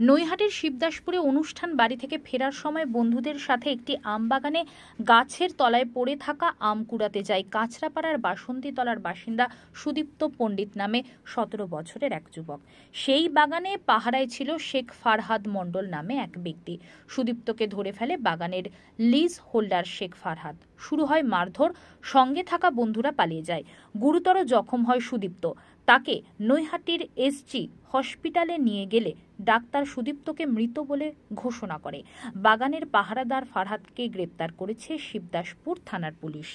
নৈহাটির শিবদাসপুরে অনুষ্ঠান বাড়ি থেকে ফেরার সময় বন্ধুদের সাথে একটি আম বাগানে গাছের তলায় পড়ে থাকা আম কুড়াতে যায় কাঁচরাপাড়ার বাসন্তীতলার বাসিন্দা সুদীপ্ত পণ্ডিত নামে ১৭ বছরের এক যুবক। সেই বাগানে পাহারায় ছিল শেখ ফারহাদ মণ্ডল নামে এক ব্যক্তি। সুদীপ্তকে ধরে ফেলে বাগানের লিজ হোল্ডার শেখ ফারহাদ। শুরু হয় মারধর, সঙ্গে থাকা বন্ধুরা পালিয়ে যায়। গুরুতর জখম হয় সুদীপ্ত। তাকে নৈহাটির এসজি হসপিটালে নিয়ে গেলে ডাক্তার সুদীপ্তকে মৃত বলে ঘোষণা করে। বাগানের পাহারাদার ফারহাদকে গ্রেপ্তার করেছে শিবদাসপুর থানার পুলিশ।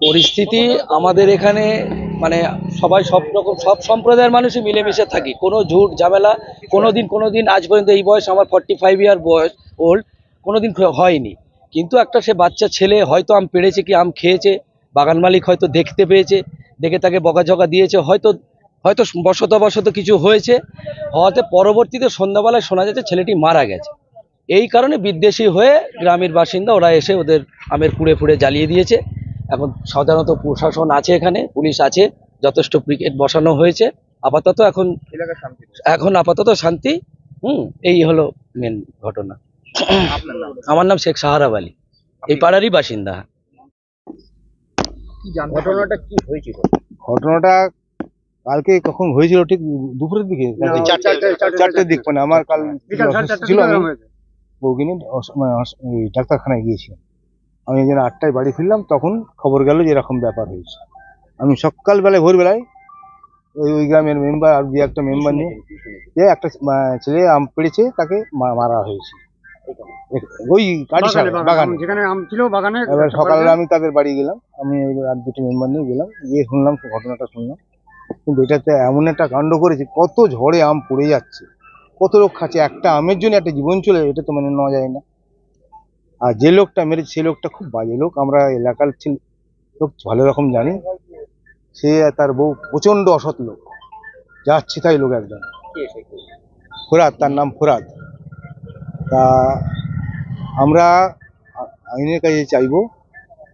পরিস্থিতি আমাদের এখানে মানে সবাই সব রকম সব সম্প্রদায়ের মানুষই মিলেমিশে থাকি, কোনো ঝুট ঝামেলা কোনোদিন আজ পর্যন্ত এই বয়স আমার 45 ইয়ার বয়স ওল্ড কোনোদিন হয়নি। কিন্তু একটা সে বাচ্চা ছেলে হয়তো আম পেড়েছে কি আম খেয়েছে, বাগান মালিক হয়তো দেখতে পেয়েছে, দেখে তাকে বকাঝকা দিয়েছে, হয়তো বশত কিছু হয়েছে, হওয়াতে পরবর্তীতে সন্ধ্যাবেলায় শোনা যাচ্ছে ছেলেটি মারা গেছে। এই কারণে বিদ্বেষী হয়ে গ্রামের বাসিন্দা ওরা এসে ওদের আমের কুড়ে জ্বালিয়ে দিয়েছে। এখন সাধারণত প্রশাসন আছে, এখানে পুলিশ আছে, যথেষ্ট ব্রিগেড বসানো হয়েছে। এখন আপাতত শান্তি। এই হলো মেন ঘটনা। আমার নাম শেখ সাহারাব আলী, এই পাড়ারই বাসিন্দা। ঘটনাটা কি হয়েছিল? ঘটনাটা কালকে কখন হয়েছিল, ঠিক দুপুরের দিকে, 4টার দিক, মানে আমার কাল ছিল, বৌগিনী ডাক্তারখানায় গিয়েছিলাম। আমি যেন 8টায় বাড়ি ফিরলাম, তখন খবর গেল যে এরকম ব্যাপার হয়েছে। আমি সকালবেলায় ভোরবেলায় ওই গ্রামের মেম্বার আর দু একটা মেম্বার নিয়ে যে একটা ছেলে আম পেড়েছে, তাকে মারা হয়েছে ওই বাগানে, যেখানে আম ছিল বাগানে। এবার সকালে আমি তাদের বাড়ি গেলাম, আমি আর দুটো মেম্বার নিয়ে গেলাম, গিয়ে শুনলাম ঘটনাটা শুনলাম। কিন্তু এটাতে এমন একটা কাণ্ড করেছে, কত ঝড়ে আম পড়ে যাচ্ছে, কত লোক খাচ্ছে, একটা আমের জন্য একটা জীবন চলে, এটা তো মেনে নেওয়া যায় না। আর যে লোকটা মেরেছে সেই লোকটা খুব বাজে লোক, আমরা এলাকার লোক ভালো রকম জানি। সে তার বউ প্রচন্ড অসৎ লোক, যাচ্ছে তাই লোক একদম। ফোরাদ, তার নাম ফোরাদ। তা আমরা আইনের কাছে চাইবো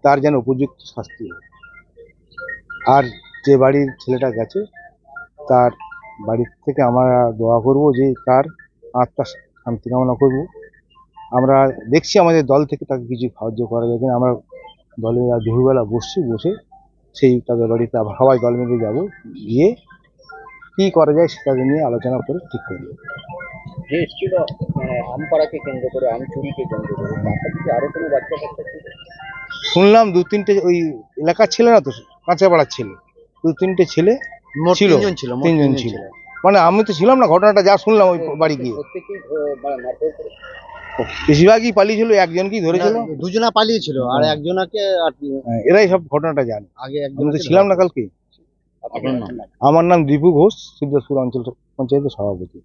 তার যেন উপযুক্ত শাস্তি হয়। আর যে বাড়ির ছেলেটা গেছে তার বাড়ির থেকে আমরা দোয়া করব যে তার আত্মার শান্তি কামনা করব। আমরা দেখছি আমাদের দল থেকে তাকে কিছু সাহায্য করা যায় কিনা। আমরা দলে দুপুরবেলা বসে সেই তাদের বাড়িতে সবাই দল মিলে যাবো, গিয়ে কি করা যায় সেটাকে নিয়ে আলোচনা করে ঠিক করবো। যে এসেছিল আম পাড়াকে কেন্দ্র করে, আম চুরিকে কেন্দ্র করে, আরো কোনো বাচ্চা ছিল? শুনলাম 2-3টে ওই এলাকার ছেলে, না তো কাঁচরাপাড়ার ছেলে, 2-3টে ছেলে ছিল, 3জন ছিল। মানে আমি তো ছিলাম না, ঘটনাটা যা শুনলাম ওই বাড়ি গিয়ে। বেশিরভাগই পালিয়েছিল, একজনকেই ধরেছিল, দুজনা পালিয়েছিল আর একজনকে এরাই সব ঘটনাটা জানে। আগে আমি তো ছিলাম না কালকে। আমার নাম দীপু ঘোষ, শিবদাসপুর অঞ্চল পঞ্চায়েতের সভাপতি।